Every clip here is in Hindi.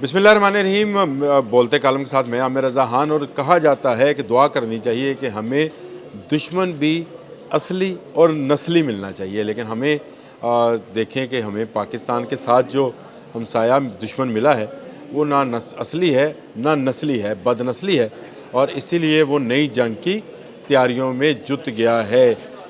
बिस्मिल्लाहिर्रहमानिर्रहीम। बोलते कालम के साथ मैं आमिर रज़ा खान। और कहा जाता है कि दुआ करनी चाहिए कि हमें दुश्मन भी असली और नस्ली मिलना चाहिए, लेकिन हमें देखें कि हमें पाकिस्तान के साथ जो हमसाया दुश्मन मिला है वो ना असली है ना नस्ली है, बदनस्ली है, और इसीलिए वो नई जंग की तैयारियों में जुट गया है।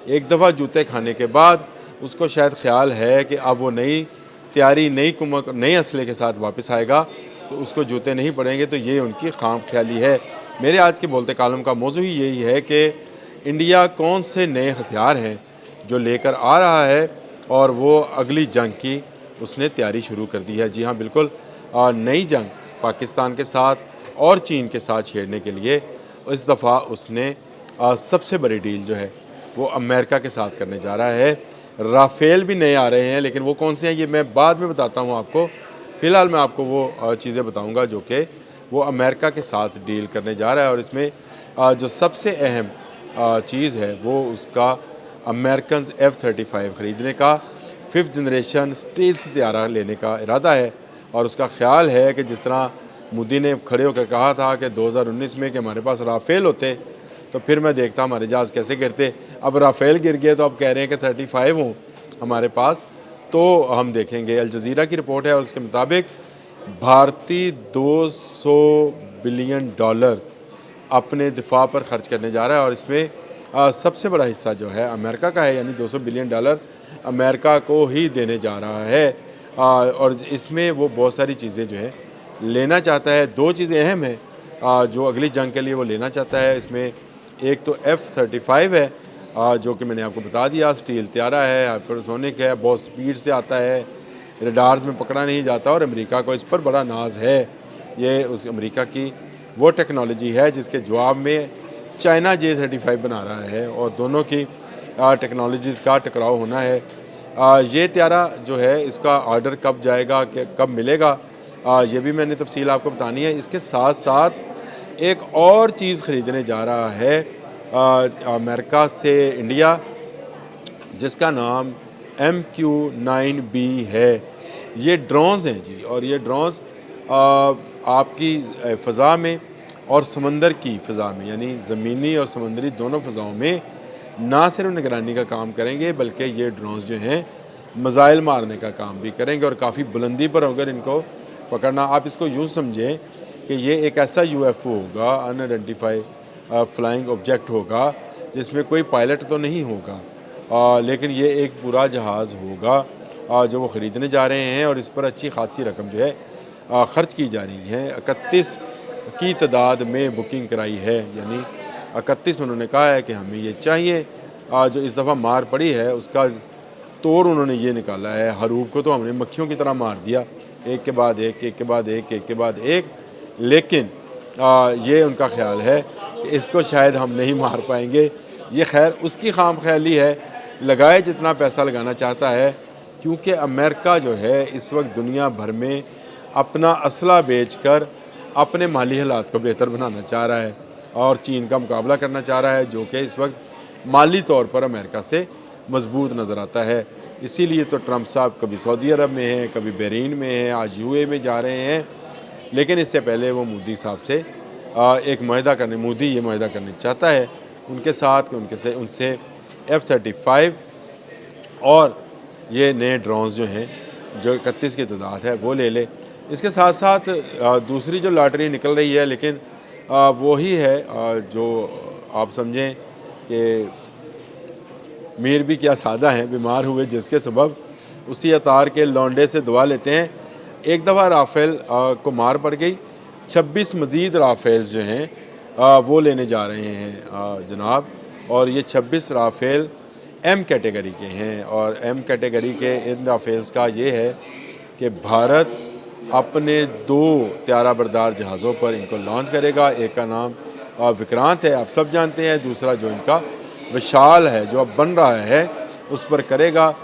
एक दफ़ा जूते खाने के बाद उसको शायद ख्याल है कि अब वो नई तैयारी, नई कुमक, नए असले के साथ वापस आएगा तो उसको जूते नहीं पड़ेंगे। तो ये उनकी खाम ख्याली है। मेरे आज के बोलते कालम का मौजू ही यही है कि इंडिया कौन से नए हथियार हैं जो लेकर आ रहा है और वो अगली जंग की उसने तैयारी शुरू कर दी है। जी हाँ, बिल्कुल नई जंग पाकिस्तान के साथ और चीन के साथ छेड़ने के लिए इस दफ़ा उसने सबसे बड़ी डील जो है वो अमेरिका के साथ करने जा रहा है। राफेल भी नए आ रहे हैं, लेकिन वो कौन से हैं ये मैं बाद में बताता हूँ आपको। फ़िलहाल मैं आपको वो चीज़ें बताऊँगा जो कि वो अमेरिका के साथ डील करने जा रहा है। और इसमें जो सबसे अहम चीज़ है वो उसका अमेरिकन F-35 ख़रीदने का 5th जनरेशन स्टील्थ तैयारा लेने का इरादा है। और उसका ख्याल है कि जिस तरह मोदी ने खड़े होकर कहा था कि 2019 में कि हमारे पास राफेल होते तो फिर मैं देखता हमारे जहाज़ कैसे गिरते। अब राफेल गिर गए तो अब कह रहे हैं कि 35 हों हमारे पास, तो हम देखेंगे। अल जज़ीरा की रिपोर्ट है, उसके मुताबिक भारतीय $200 बिलियन अपने दिफा पर खर्च करने जा रहा है। और इसमें सबसे बड़ा हिस्सा जो है अमेरिका का है, यानी $200 बिलियन अमेरिका को ही देने जा रहा है। और इसमें वो बहुत सारी चीज़ें जो है लेना चाहता है। दो चीज़ें अहम हैं जो अगली जंग के लिए वो लेना चाहता है। इसमें एक तो F-35 है जो कि मैंने आपको बता दिया, स्टील तैयारा है, हाइपरसोनिक है, बहुत स्पीड से आता है, रडार्स में पकड़ा नहीं जाता और अमेरिका को इस पर बड़ा नाज है। ये उस अमेरिका की वो टेक्नोलॉजी है जिसके जवाब में चाइना J-35 बना रहा है और दोनों की टेक्नोलॉजीज़ का टकराव होना है। ये तैयारा जो है इसका ऑर्डर कब जाएगा, कब मिलेगा, ये भी मैंने तफसील आपको बतानी है। इसके साथ साथ एक और चीज़ ख़रीदने जा रहा है अमेरिका से इंडिया, जिसका नाम MQ-9B है। ये ड्रोन्स हैं जी, और ये ड्रोन्स आपकी फ़ज़ा में और समंदर की फ़ज़ा में, यानी ज़मीनी और समंदरी दोनों फ़ज़ाओं में ना सिर्फ निगरानी का काम करेंगे बल्कि ये ड्रोन्स जो हैं मिसाइल मारने का काम भी करेंगे और काफ़ी बुलंदी पर होकर इनको पकड़ना। आप इसको यूँ समझें कि ये एक ऐसा UFO होगा, अनआइडेंटिफाइड फ्लाइंग ऑब्जेक्ट होगा, जिसमें कोई पायलट तो नहीं होगा, लेकिन ये एक पूरा जहाज़ होगा जो वो ख़रीदने जा रहे हैं। और इस पर अच्छी खासी रकम जो है ख़र्च की जा रही है। 31 की तादाद में बुकिंग कराई है, यानी 31 उन्होंने कहा है कि हमें ये चाहिए। जो इस दफ़ा मार पड़ी है उसका तोड़ उन्होंने ये निकाला है। हरूब को तो हमने मक्खियों की तरह मार दिया, एक के बाद एक, एक के बाद एक, एक के बाद एक, लेकिन ये उनका ख्याल है कि इसको शायद हम नहीं मार पाएंगे। ये खैर उसकी खाम ख्याली है, लगाए जितना पैसा लगाना चाहता है, क्योंकि अमेरिका जो है इस वक्त दुनिया भर में अपना असला बेचकर अपने माली हालात को बेहतर बनाना चाह रहा है और चीन का मुकाबला करना चाह रहा है, जो कि इस वक्त माली तौर पर अमेरिका से मजबूत नज़र आता है। इसीलिए तो ट्रंप साहब कभी सऊदी अरब में हैं, कभी बहरीन में हैं, आज UAE में जा रहे हैं। लेकिन इससे पहले वो मोदी साहब से एक मुआहदा करने, मोदी ये मुआहदा करने चाहता है उनके साथ कि उनसे F-35 और ये नए ड्रोन्स जो हैं, जो 31 की तादाद है, वो ले ले। इसके साथ साथ दूसरी जो लॉटरी निकल रही है, लेकिन वो ही है जो आप समझें कि मीर भी क्या सादा हैं, बीमार हुए जिसके सबब उसी अतार के लौंडे से दुआ लेते हैं। एक दफ़ा राफेल को मार पड़ गई, 26 मज़ीद राफेल्स जो हैं वो लेने जा रहे हैं जनाब। और ये 26 राफेल M कैटेगरी के हैं। और M कैटेगरी के इन राफेल्स का ये है कि भारत अपने 2 त्यारा बरदार जहाज़ों पर इनको लॉन्च करेगा। एक का नाम विक्रांत है, आप सब जानते हैं, दूसरा जो इनका विशाल है जो अब बन रहा है उस पर करेगा।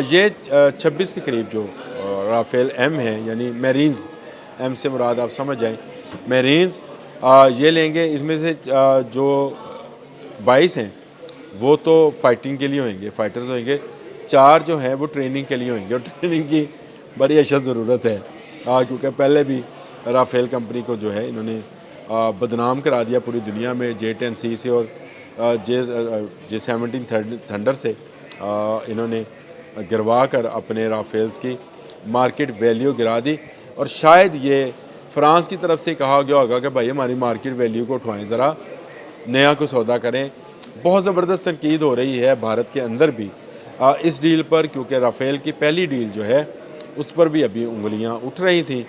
ये 26 के करीब जो राफेल M है, यानी मेरीन्स, M से मुराद आप समझ जाएँ, मेरीन्स ये लेंगे। इसमें से जो 22 हैं वो तो फाइटिंग के लिए होंगे, फाइटर्स होंगे, 4 जो हैं वो ट्रेनिंग के लिए होंगे और ट्रेनिंग की बड़ी अशद ज़रूरत है। क्योंकि पहले भी राफेल कंपनी को जो है इन्होंने बदनाम करा दिया पूरी दुनिया में J-10C से और J-17 थंडर से इन्होंने गिरवा कर अपने राफेल्स की मार्केट वैल्यू गिरा दी। और शायद ये फ्रांस की तरफ से कहा गया होगा कि भाई हमारी मार्केट वैल्यू को उठवाएं, ज़रा नया को सौदा करें। बहुत ज़बरदस्त तनकीद हो रही है भारत के अंदर भी इस डील पर, क्योंकि राफेल की पहली डील जो है उस पर भी अभी उंगलियां उठ रही थी,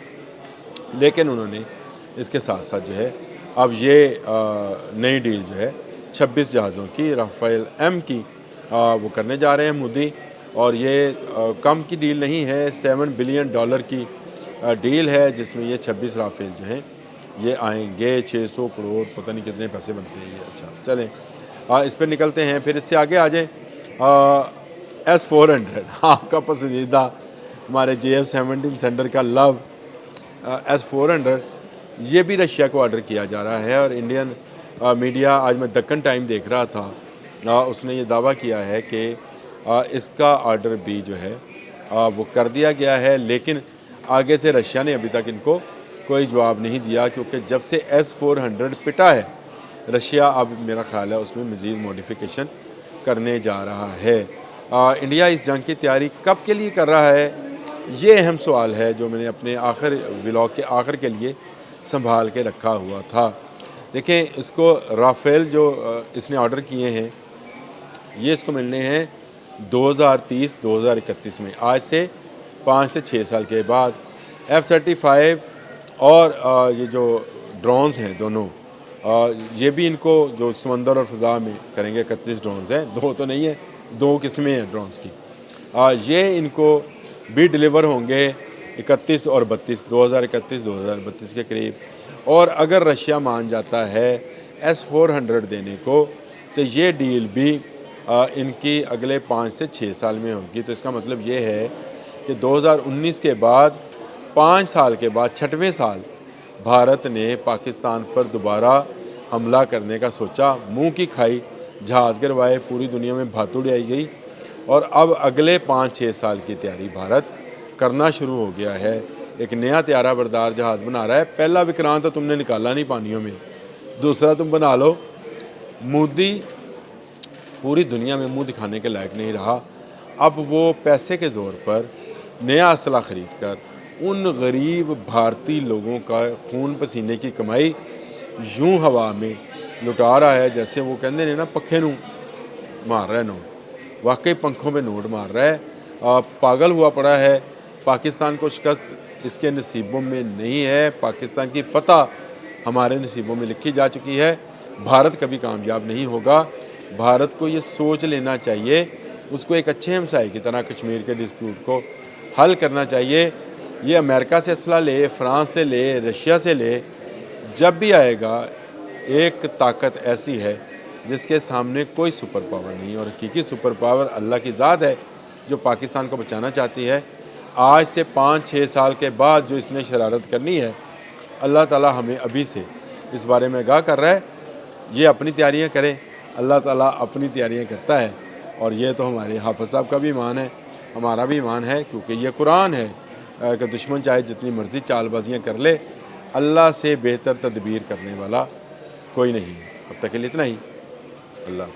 लेकिन उन्होंने इसके साथ साथ जो है अब ये नई डील जो है 26 जहाज़ों की राफेल M की वो करने जा रहे हैं मोदी। और ये कम की डील नहीं है, $7 बिलियन की डील है, जिसमें ये 26 राफेल जो हैं ये आएंगे। 600 करोड़ पता नहीं कितने पैसे बनते हैं ये। अच्छा चलें इस पर निकलते हैं, फिर इससे आगे आ जाएँ। S-400 आपका पसंदीदा, हमारे JF-17 थंडर का लव S-400, ये भी रशिया को ऑर्डर किया जा रहा है। और इंडियन मीडिया, आज मैं दक्कन टाइम देख रहा था, उसने ये दावा किया है कि इसका ऑर्डर भी जो है वो कर दिया गया है, लेकिन आगे से रशिया ने अभी तक इनको कोई जवाब नहीं दिया, क्योंकि जब से S-400 पिटा है रशिया अब मेरा ख्याल है उसमें मज़ीद मॉडिफिकेशन करने जा रहा है। इंडिया इस जंग की तैयारी कब के लिए कर रहा है, ये अहम सवाल है जो मैंने अपने आखिर व्लॉग के आखिर के लिए संभाल के रखा हुआ था। देखें, इसको राफेल जो इसने ऑर्डर किए हैं ये इसको मिलने हैं 2030-2031 में, आज से 5 से 6 साल के बाद। F-35 और ये जो ड्रोन्स हैं दोनों, ये भी इनको जो समंदर और फ़ज़ा में करेंगे। 31 ड्रोन्स हैं, 2 तो नहीं है, 2 किस्में हैं ड्रोन्स की। ये इनको भी डिलीवर होंगे 31 और 32, 2031-2032 के करीब। और अगर रशिया मान जाता है S-400 देने को, तो ये डील भी इनकी अगले 5 से 6 साल में होगी। तो इसका मतलब ये है कि 2019 के बाद 5 साल के बाद 6वें साल भारत ने पाकिस्तान पर दोबारा हमला करने का सोचा। मुंह की खाई, जहाज़ गिरवाए, पूरी दुनिया में भात उड़ाई गई। और अब अगले 5-6 साल की तैयारी भारत करना शुरू हो गया है। एक नया त्यारा बरदार जहाज़ बना रहा है। पहला विक्रांत तो तुमने निकाला नहीं पानियों में, दूसरा तुम बना लो। मोदी पूरी दुनिया में मुंह दिखाने के लायक नहीं रहा। अब वो पैसे के ज़ोर पर नया असला ख़रीद कर उन गरीब भारतीय लोगों का खून पसीने की कमाई यूं हवा में लुटा रहा है, जैसे वो कहते हैं ना पखे नूं मार रहा है नोट। वाकई पंखों में नोट मार रहा है। पागल हुआ पड़ा है। पाकिस्तान को शिकस्त इसके नसीबों में नहीं है। पाकिस्तान की फ़तह हमारे नसीबों में लिखी जा चुकी है। भारत कभी कामयाब नहीं होगा। भारत को ये सोच लेना चाहिए, उसको एक अच्छे हमसाये की तरह कश्मीर के डिस्प्यूट को हल करना चाहिए। ये अमेरिका से असला ले, फ्रांस से ले, रशिया से ले, जब भी आएगा एक ताकत ऐसी है जिसके सामने कोई सुपर पावर नहीं। और हकीकी सुपर पावर अल्लाह की ज़ात है जो पाकिस्तान को बचाना चाहती है। आज से 5-6 साल के बाद जो इसने शरारत करनी है, अल्लाह ताला हमें अभी से इस बारे में आगाह कर रहा है। ये अपनी तैयारियां करें, अल्लाह ताला अपनी तैयारियां करता है। और ये तो हमारे हाफ़िज़ साहब का भी ईमान है, हमारा भी ईमान है, क्योंकि ये कुरान है कि दुश्मन चाहे जितनी मर्ज़ी चालबाजियाँ कर ले, अल्लाह से बेहतर तदबीर करने वाला कोई नहीं है। अब तक के लिए इतना ही। अल्लाह।